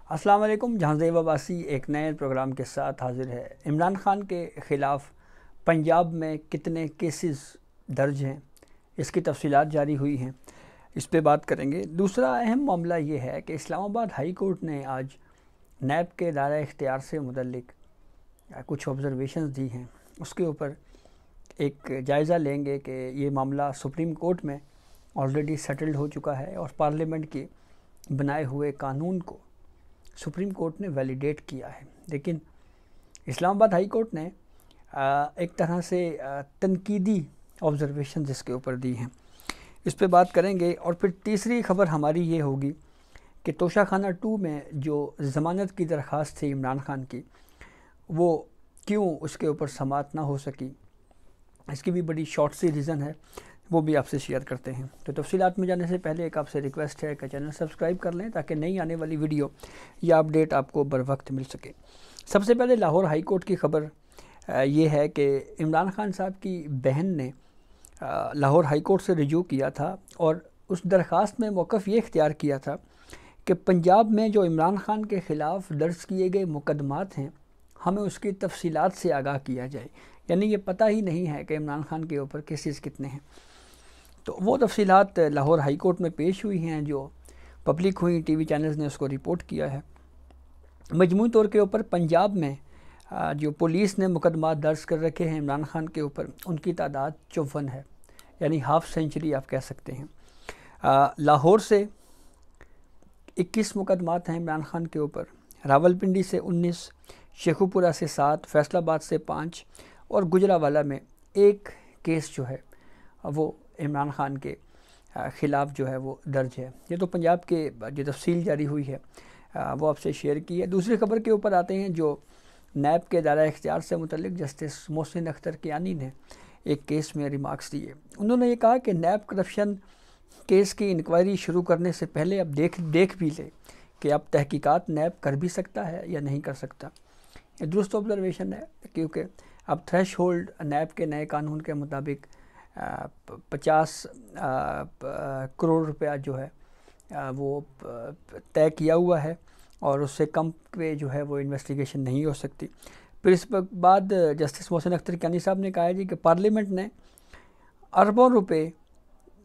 السلام علیکم۔ جہاں زیب عباسی ایک نئے پروگرام کے ساتھ حاضر ہے۔ عمران خان کے خلاف پنجاب میں کتنے کیسز درج ہیں، اس کی تفصیلات جاری ہوئی ہیں، اس پہ بات کریں گے۔ دوسرا اہم معاملہ یہ ہے کہ اسلام آباد ہائی کورٹ نے آج نیب کے دائرہ اختیار سے متعلق کچھ آبزرویشنز دی ہیں، اس کے اوپر ایک جائزہ لیں گے کہ یہ معاملہ سپریم کورٹ میں آلریڈی سیٹلڈ ہو چکا ہے اور پارلیمنٹ کے بنائے ہوئے قانون کو سپریم کورٹ نے ویلیڈیٹ کیا ہے، لیکن اسلام آباد ہائی کورٹ نے ایک طرح سے تنقیدی آبزرویشنز اس کے اوپر دی ہیں، اس پہ بات کریں گے۔ اور پھر تیسری خبر ہماری یہ ہوگی کہ توشہ خانہ 2 میں جو ضمانت کی درخواست تھی عمران خان کی، وہ کیوں اس کے اوپر سماعت نہ ہو سکی، اس کی بھی بڑی شارٹ سی ریزن ہے، وہ بھی آپ سے شیئر کرتے ہیں۔ تو تفصیلات میں جانے سے پہلے ایک آپ سے ریکویسٹ ہے کہ چینل سبسکرائب کر لیں تاکہ نئی آنے والی ویڈیو یا اپڈیٹ آپ کو بر وقت مل سکے۔ سب سے پہلے لاہور ہائی کورٹ کی خبر یہ ہے کہ عمران خان صاحب کی بہن نے لاہور ہائی کورٹ سے رجوع کیا تھا اور اس درخواست میں موقف یہ اختیار کیا تھا کہ پنجاب میں جو عمران خان کے خلاف درج کیے گئے مقدمات ہیں، ہمیں اس کی تفصیلات سے آگاہ کیا جائے، یعنی یہ پتہ ہی نہیں ہے کہ عمران خان کے اوپر کیسز کتنے ہیں۔ تو وہ تفصیلات لاہور ہائی کورٹ میں پیش ہوئی ہیں، جو پبلک ہوئی، ٹی وی چینلز نے اس کو رپورٹ کیا ہے۔ مجموعی طور کے اوپر پنجاب میں جو پولیس نے مقدمات درج کر رکھے ہیں عمران خان کے اوپر، ان کی تعداد 54 ہے، یعنی ہاف سینچری آپ کہہ سکتے ہیں۔ لاہور سے 21 مقدمات ہیں عمران خان کے اوپر، راولپنڈی سے 19، شیخوپورہ سے 7، فیصل آباد سے 5 اور گجرانوالہ میں ایک کیس جو ہے وہ عمران خان کے خلاف جو ہے وہ درج ہے۔ یہ تو پنجاب کے جو تفصیل جاری ہوئی ہے وہ آپ سے شیئر کی ہے۔ دوسری خبر کے اوپر آتے ہیں، جو نیب کے دائرہ اختیار سے متعلق جسٹس محسن اختر کیانی نے ایک کیس میں ریمارکس دیے۔ انہوں نے یہ کہا کہ نیب کرپشن کیس کی انکوائری شروع کرنے سے پہلے اب دیکھ بھی لے کہ اب تحقیقات نیب کر بھی سکتا ہے یا نہیں کر سکتا۔ یہ درست آبزرویشن ہے، کیونکہ اب تھریش ہولڈ نیب کے نئے قانون کے مطابق 50 کروڑ روپیہ جو ہے وہ طے کیا ہوا ہے اور اس سے کم پہ جو ہے وہ انویسٹیگیشن نہیں ہو سکتی۔ پھر اس بعد جسٹس محسن اختر کیانی صاحب نے کہا ہے کہ پارلیمنٹ نے اربوں روپے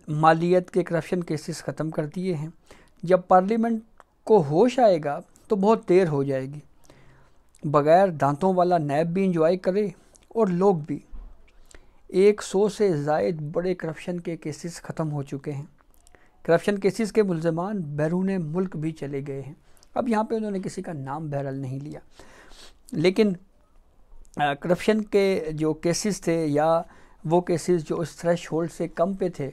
مالیت کے کرپشن کیسز ختم کر دیے ہیں، جب پارلیمنٹ کو ہوش آئے گا تو بہت دیر ہو جائے گی، بغیر دانتوں والا نیب بھی انجوائے کرے اور لوگ بھی۔ 100 سے زائد بڑے کرپشن کے کیسز ختم ہو چکے ہیں، کرپشن کیسز کے ملزمان بیرون ملک بھی چلے گئے ہیں۔ اب یہاں پہ انہوں نے کسی کا نام بہرحال نہیں لیا، لیکن کرپشن کے جو کیسز تھے یا وہ کیسز جو اس تھریش ہولڈ سے کم پہ تھے،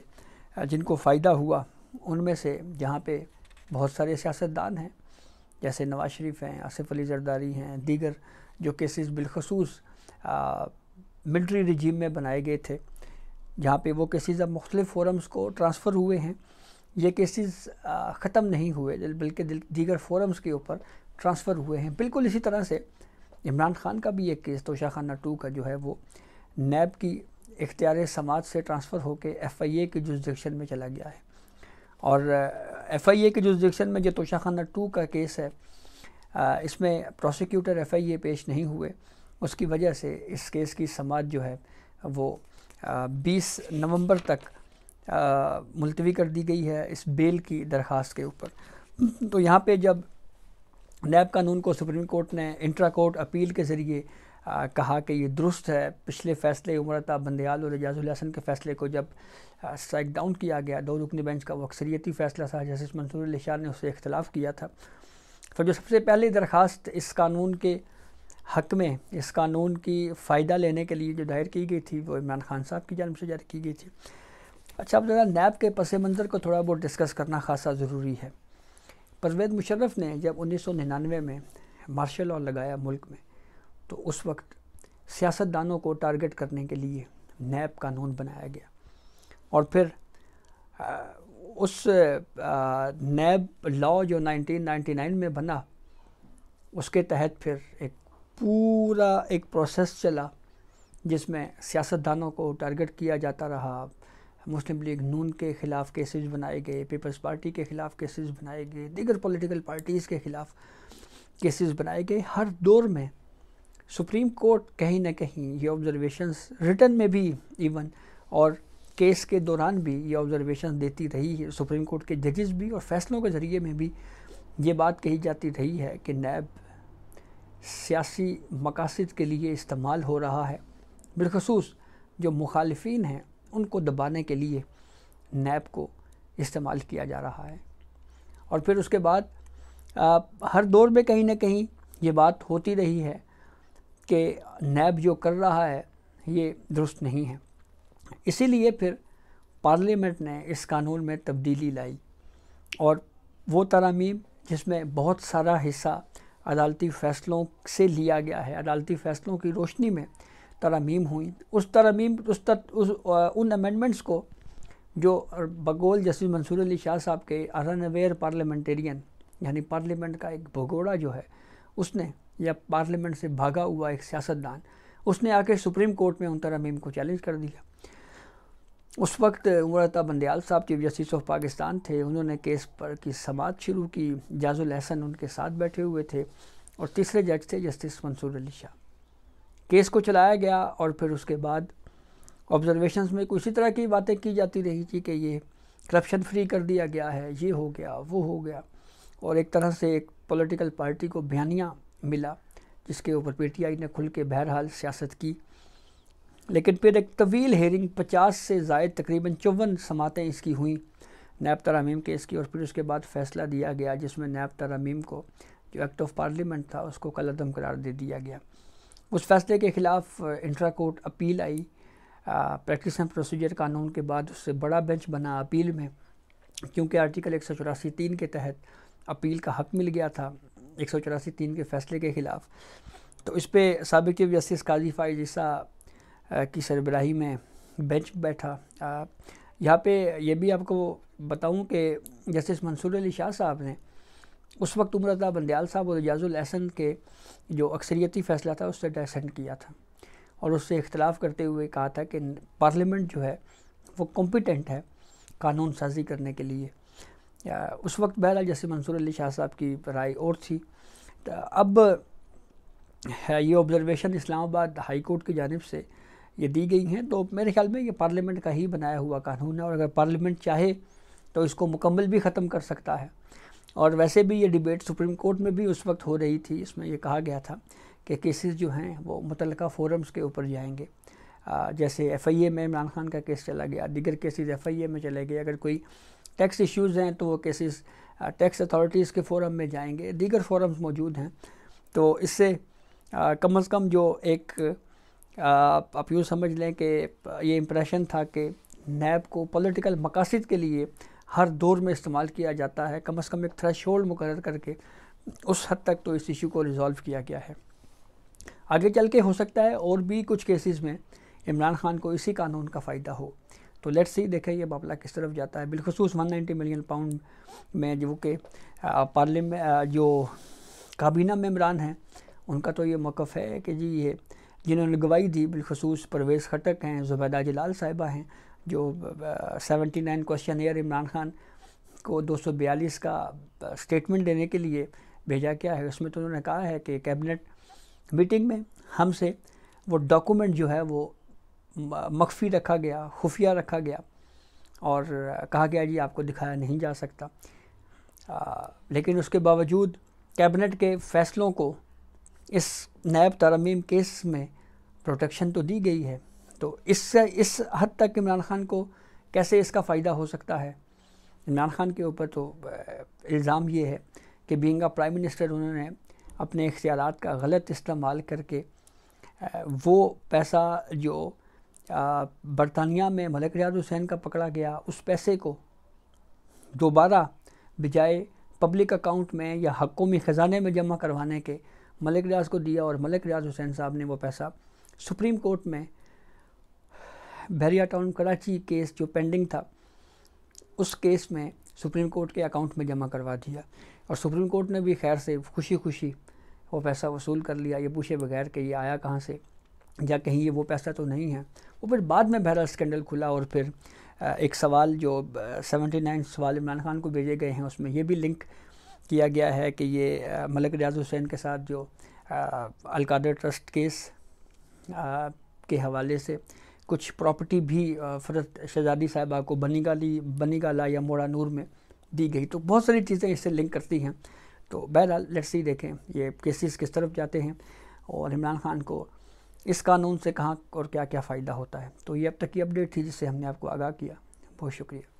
جن کو فائدہ ہوا، ان میں سے جہاں پہ بہت سارے سیاستدان ہیں جیسے نواز شریف ہیں، آصف علی زرداری ہیں، دیگر جو کیسز بالخصوص ملٹری رجیم میں بنائے گئے تھے، جہاں پہ وہ کیسز اب مختلف فورمز کو ٹرانسفر ہوئے ہیں، یہ کیسز ختم نہیں ہوئے بلکہ دیگر فورمز کے اوپر ٹرانسفر ہوئے ہیں۔ بالکل اسی طرح سے عمران خان کا بھی ایک کیس توشہ خانہ 2 کا جو ہے وہ نیب کی اختیار سماعت سے ٹرانسفر ہو کے FIA کی جوزڈکشن میں چلا گیا ہے، اور FIA کی جوزڈکشن میں جو توشہ خانہ 2 کا کیس ہے، اس میں پروسیکیوٹر FIA پیش نہیں ہوئے، اس کی وجہ سے اس کیس کی سماعت جو ہے وہ 20 نومبر تک ملتوی کر دی گئی ہے اس بیل کی درخواست کے اوپر۔ تو یہاں پہ جب نیب قانون کو سپریم کورٹ نے انٹرا کورٹ اپیل کے ذریعے کہا کہ یہ درست ہے، پچھلے فیصلے عمرتا بندیال اور اعجاز الحسن کے فیصلے کو جب اسٹرائک ڈاؤن کیا گیا، 2 رکنی بینچ کا وہ اکثریتی فیصلہ تھا، جسٹس منصور علی شاہ نے اس سے اختلاف کیا تھا، تو جو سب سے پہلی درخواست اس قانون کے حق میں، اس قانون کی فائدہ لینے کے لیے جو دائر کی گئی تھی، وہ عمران خان صاحب کی جانب سے جاری کی گئی تھی۔ اچھا، اب ذرا نیب کے پس منظر کو تھوڑا بہت ڈسکس کرنا خاصا ضروری ہے۔ پرویز مشرف نے جب 1999 میں مارشل لاء لگایا ملک میں، تو اس وقت سیاستدانوں کو ٹارگٹ کرنے کے لیے نیب قانون بنایا گیا، اور پھر اس نیب لاء جو 1999 میں بنا، اس کے تحت پھر پورا ایک پروسیس چلا جس میں سیاستدانوں کو ٹارگٹ کیا جاتا رہا، مسلم لیگ نون کے خلاف کیسز بنائے گئے، پیپلز پارٹی کے خلاف کیسز بنائے گئے، دیگر پولیٹیکل پارٹیز کے خلاف کیسز بنائے گئے۔ ہر دور میں سپریم کورٹ کہیں نہ کہیں یہ آبزرویشنز ریٹن میں بھی ایون اور کیس کے دوران بھی یہ آبزرویشنز دیتی رہی ہے۔ سپریم کورٹ کے ججز بھی اور فیصلوں کے ذریعے میں بھی یہ بات کہی جاتی رہی ہے کہ نیب سیاسی مقاصد کے لیے استعمال ہو رہا ہے، بالخصوص جو مخالفین ہیں ان کو دبانے کے لیے نیب کو استعمال کیا جا رہا ہے۔ اور پھر اس کے بعد ہر دور میں کہیں نہ کہیں یہ بات ہوتی رہی ہے کہ نیب جو کر رہا ہے یہ درست نہیں ہے۔ اسی لیے پھر پارلیمنٹ نے اس قانون میں تبدیلی لائی اور وہ ترامیم جس میں بہت سارا حصہ عدالتی فیصلوں سے لیا گیا ہے، عدالتی فیصلوں کی روشنی میں ترامیم ہوئیں، ان امینڈمنٹس کو جو بقول جسٹس منصور علی شاہ صاحب کے انویئر پارلیمنٹیرین، یعنی پارلیمنٹ کا ایک بھگوڑا جو ہے اس نے، یا پارلیمنٹ سے بھاگا ہوا ایک سیاستدان، اس نے آ کے سپریم کورٹ میں ان ترامیم کو چیلنج کر دیا۔ اس وقت عمر عطا بندیال صاحب چیف جسٹس آف پاکستان تھے، انہوں نے کیس پر کی سماعت شروع کی، جاز الحسن ان کے ساتھ بیٹھے ہوئے تھے اور تیسرے جج تھے جسٹس منصور علی شاہ۔ کیس کو چلایا گیا اور پھر اس کے بعد آبزرویشنز میں کچھ اسی طرح کی باتیں کی جاتی رہی تھی کہ یہ کرپشن فری کر دیا گیا ہے، یہ ہو گیا وہ ہو گیا، اور ایک طرح سے ایک پولیٹیکل پارٹی کو بیانیہ ملا جس کے اوپر پی ٹی آئی نے کھل کے بہرحال سیاست کی۔ لیکن پھر ایک طویل ہیئرنگ 50 سے زائد تقریباً 54 سماعتیں اس کی ہوئیں نیب ترامیم کیس کی، اور پھر اس کے بعد فیصلہ دیا گیا جس میں نیب ترامیم کو جو ایکٹ آف پارلیمنٹ تھا اس کو کالعدم قرار دے دیا گیا۔ اس فیصلے کے خلاف intra court appeal I, practice and procedure قانون کے بعد اس سے بڑا بینچ بنا اپیل میں، کیونکہ آرٹیکل 184(3) کے تحت اپیل کا حق مل گیا تھا 184(3) کے فیصلے کے خلاف۔ تو اس پہ سابق چیف جسٹس قاضی فائز عیسیٰ کی سربراہی میں بینچ بیٹھا۔ یہاں پہ یہ بھی آپ کو بتاؤں کہ جسٹس منصور علی شاہ صاحب نے اس وقت عمر عطا بندیال صاحب اور جاز الحسن کے جو اکثریتی فیصلہ تھا اس سے ڈیسنٹ کیا تھا اور اس سے اختلاف کرتے ہوئے کہا تھا کہ پارلیمنٹ جو ہے وہ کمپیٹنٹ ہے قانون سازی کرنے کے لیے۔ اس وقت بہرحال جیسے منصور علی شاہ صاحب کی رائے اور تھی۔ اب یہ آبزرویشن اسلام آباد ہائی کورٹ کی جانب سے یہ دی گئی ہیں، تو میرے خیال میں یہ پارلیمنٹ کا ہی بنایا ہوا قانون ہے، اور اگر پارلیمنٹ چاہے تو اس کو مکمل بھی ختم کر سکتا ہے۔ اور ویسے بھی یہ ڈیبیٹ سپریم کورٹ میں بھی اس وقت ہو رہی تھی، اس میں یہ کہا گیا تھا کہ کیسز جو ہیں وہ متعلقہ فورمز کے اوپر جائیں گے، جیسے ایف آئی اے میں عمران خان کا کیس چلا گیا، دیگر کیسز ایف آئی اے میں چلے گئے، اگر کوئی ٹیکس ایشوز ہیں تو وہ کیسز ٹیکس اتھارٹیز کے فورم میں جائیں گے، دیگر فورمز موجود ہیں۔ تو اس سے کم از کم جو ایک آپ یوں سمجھ لیں کہ یہ امپریشن تھا کہ نیب کو پولیٹیکل مقاصد کے لیے ہر دور میں استعمال کیا جاتا ہے، کم از کم ایک تھریش ہولڈ مقرر کر کے اس حد تک تو اس ایشو کو ریزالو کیا گیا ہے۔ آگے چل کے ہو سکتا ہے اور بھی کچھ کیسز میں عمران خان کو اسی قانون کا فائدہ ہو، تو لیٹس سی دیکھیں یہ معاملہ کس طرف جاتا ہے۔ بالخصوص 190 ملین پاؤنڈ میں جو کہ پارلیمنٹ جو کابینہ ممبران ہیں ان کا تو یہ موقف ہے کہ جی یہ جنہوں نے گواہی دی، بالخصوص پرویز خٹک ہیں، زبیدہ جلال صاحبہ ہیں، جو 79 کوسچن ایئر عمران خان کو 242 کا سٹیٹمنٹ دینے کے لیے بھیجا گیا ہے، اس میں تو انہوں نے کہا ہے کہ کیبنٹ میٹنگ میں ہم سے وہ ڈاکومنٹ جو ہے وہ مخفی رکھا گیا، خفیہ رکھا گیا، اور کہا گیا جی آپ کو دکھایا نہیں جا سکتا، لیکن اس کے باوجود کیبنٹ کے فیصلوں کو اس نیب ترمیم کیس میں پروٹیکشن تو دی گئی ہے۔ تو اس حد تک عمران خان کو کیسے اس کا فائدہ ہو سکتا ہے؟ عمران خان کے اوپر تو الزام یہ ہے کہ بینگ پرائم منسٹر انہوں نے اپنے اختیارات کا غلط استعمال کر کے وہ پیسہ جو برطانیہ میں ملک ریاض حسین کا پکڑا گیا، اس پیسے کو دوبارہ بجائے پبلک اکاؤنٹ میں یا حکومی خزانے میں جمع کروانے کے ملک ریاض کو دیا، اور ملک ریاض حسین صاحب نے وہ پیسہ سپریم کورٹ میں بحریہ ٹاؤن کراچی کیس جو پینڈنگ تھا اس کیس میں سپریم کورٹ کے اکاؤنٹ میں جمع کروا دیا، اور سپریم کورٹ نے بھی خیر سے خوشی خوشی وہ پیسہ وصول کر لیا، یہ پوچھے بغیر کہ یہ آیا کہاں سے، یا کہیں یہ وہ پیسہ تو نہیں ہے۔ وہ پھر بعد میں بہرحال اسکینڈل کھلا، اور پھر ایک سوال جو 79 سوال عمران خان کو بھیجے گئے ہیں، اس میں یہ بھی لنک کیا گیا ہے کہ یہ ملک ریاض حسین کے ساتھ جو القادر ٹرسٹ کیس کے حوالے سے کچھ پراپرٹی بھی فرحت شہزادی صاحبہ کو بنی گالا یا موڑا نور میں دی گئی. تو بہت ساری چیزیں اس سے لنک کرتی ہیں. تو بہرحال لیٹس سی دیکھیں یہ کیسز کس طرف جاتے ہیں اور عمران خان کو اس قانون سے کہاں اور کیا کیا فائدہ ہوتا ہے. تو یہ اب تک کی اپڈیٹ تھی جس سے ہم نے آپ کو آگاہ کیا. بہت شکریہ.